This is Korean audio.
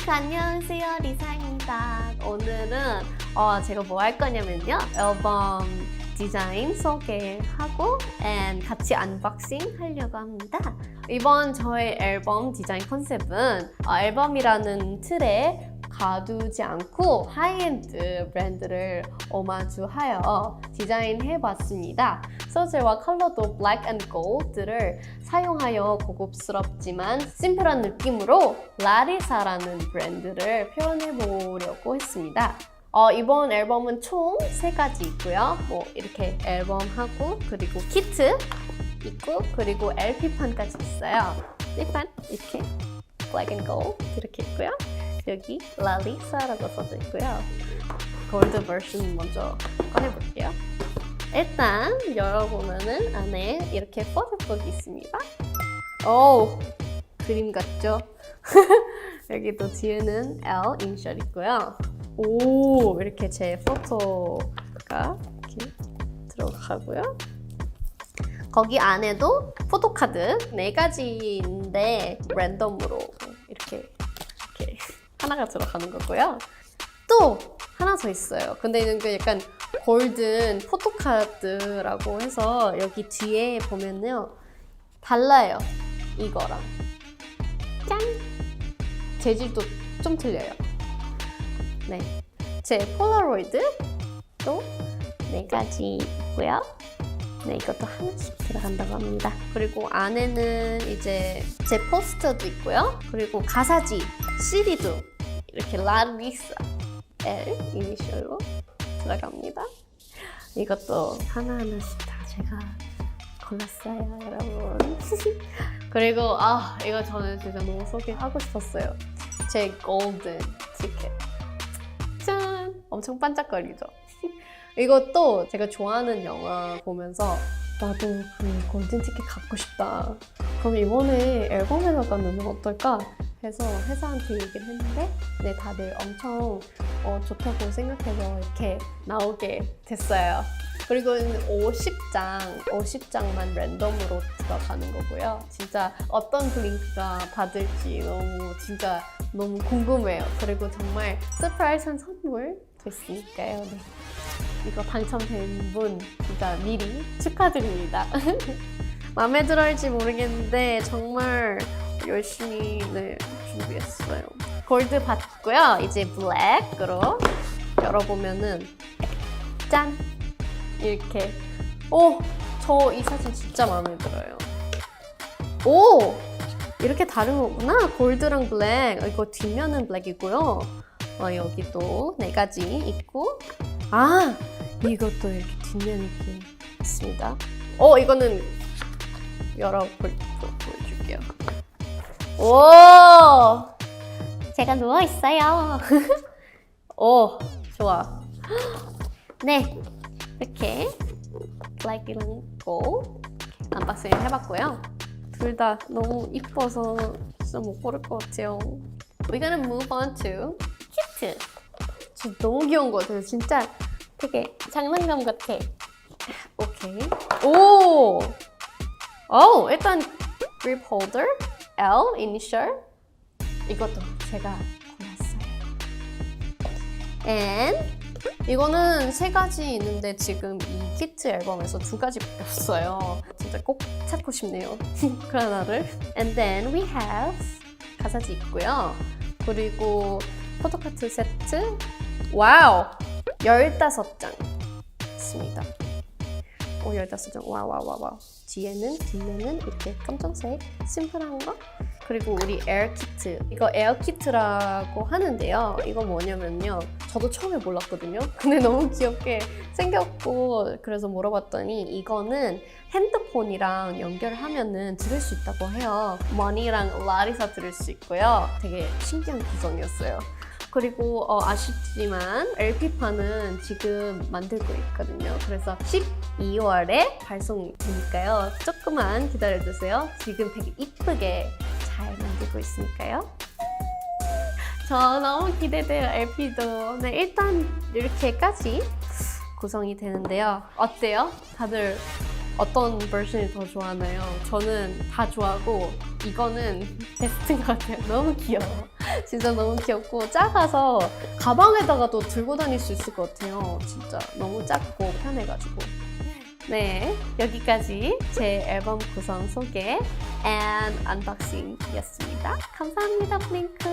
안녕하세요, 리사입니다. 오늘은 제가 뭐 할 거냐면요, 앨범 디자인 소개하고 같이 언박싱 하려고 합니다. 이번 저의 앨범 디자인 컨셉은 앨범이라는 틀에 가두지 않고 하이엔드 브랜드를 오마주하여 디자인해봤습니다. 소재와 컬러도 블랙 앤 골드를 사용하여 고급스럽지만 심플한 느낌으로 라리사라는 브랜드를 표현해보려고 했습니다. 이번 앨범은 총 3가지 있고요. 이렇게 앨범하고 그리고 키트 있고 그리고 LP판까지 있어요. 일단 이렇게 블랙 앤 골드 이렇게 있고요. 여기 라리사라고 써져 있고요. 골드 버전 먼저 꺼내볼게요. 일단 열어보면은 안에 이렇게 포토북이 있습니다. 오, 그림 같죠? 여기도 뒤에는 L 이니셜 있고요. 오, 이렇게 제 포토가 이렇게 들어가고요. 거기 안에도 포토카드 4가지인데 랜덤으로 이렇게 하나가 들어가는 거고요. 또 하나 더 있어요. 근데 이게 약간 골든 포토카드라고 해서 여기 뒤에 보면요 달라요. 이거랑 짠! 재질도 좀 틀려요. 네, 제 폴라로이드 또 4가지 있고요. 네, 이것도 하나씩 들어간다고 합니다. 그리고 안에는 이제 제 포스터도 있고요. 그리고 가사지 CD도 이렇게 라리사 L 이니셜로 들어갑니다. 이것도 하나하나씩 다 제가 골랐어요, 여러분. 그리고 이거 저는 진짜 너무 소개하고 싶었어요. 제 골든 티켓. 짠! 엄청 반짝거리죠? 이것도 제가 좋아하는 영화 보면서 나도 골든 티켓 갖고 싶다. 그럼 이번에 앨범에다가 넣으면 어떨까? 해서 회사한테 얘기를 했는데 네, 다들 엄청 좋다고 생각해서 이렇게 나오게 됐어요. 그리고 50장만 랜덤으로 들어가는 거고요. 진짜 어떤 블링크가 받을지 너무 궁금해요. 그리고 정말 서프라이즈한 선물 됐으니까요. 네. 이거 당첨된 분 진짜 미리 축하드립니다. 마음에 들어할지 모르겠는데 정말 열심히 준비했어요. 골드 받고요. 이제 블랙으로 열어보면은 짠! 이렇게 저 이 사진 진짜 마음에 들어요. 오! 이렇게 다른 거구나. 골드랑 블랙. 이거 뒷면은 블랙이고요. 여기도 4가지 있고 이것도 이렇게 뒷면 이렇게 있습니다. 이거는 보여줄게요. 오! 제가 누워있어요. 오, 좋아. 네, 이렇게 블랙이랑 골드 언박싱 해봤고요. 둘 다 너무 이뻐서 진짜 못 고를 것 같아요. We're gonna move on to 키트. 진짜 너무 귀여운 것 같아요. 진짜 되게 장난감 같아. 오케이. 일단 grip holder, L 이니셜. 이것도 제가 골랐어요. 이거는 3가지 있는데 지금 이 키트 앨범에서 2가지밖에 없어요. 진짜 꼭 찾고 싶네요. 그 하나를. And then we have 가사지 있고요. 그리고 포토카드 세트. 와우! 15장 있습니다. 15장. 와우. 뒷면은 이렇게 검정색 심플한 거. 그리고 우리 에어 키트. 이거 에어 키트라고 하는데요. 이거 뭐냐면요. 저도 처음에 몰랐거든요. 근데 너무 귀엽게 생겼고 그래서 물어봤더니 이거는 핸드폰이랑 연결하면은 들을 수 있다고 해요. 머니랑 라리사 들을 수 있고요. 되게 신기한 구성이었어요. 그리고 아쉽지만 LP판은 지금 만들고 있거든요. 그래서 12월에 발송되니까요. 조금만 기다려주세요. 지금 되게 이쁘게 잘 만들고 있으니까요. 저 너무 기대돼요, LP도. 네, 일단 이렇게까지 구성이 되는데요. 어때요? 다들 어떤 버전이 더 좋아하나요? 저는 다 좋아하고 이거는 베스트인 것 같아요. 너무 귀여워. 진짜 너무 귀엽고 작아서 가방에다가도 들고 다닐 수 있을 것 같아요. 진짜 너무 작고 편해가지고. 네, 여기까지 제 앨범 구성 소개 and 언박싱이었습니다. 감사합니다, 블링크.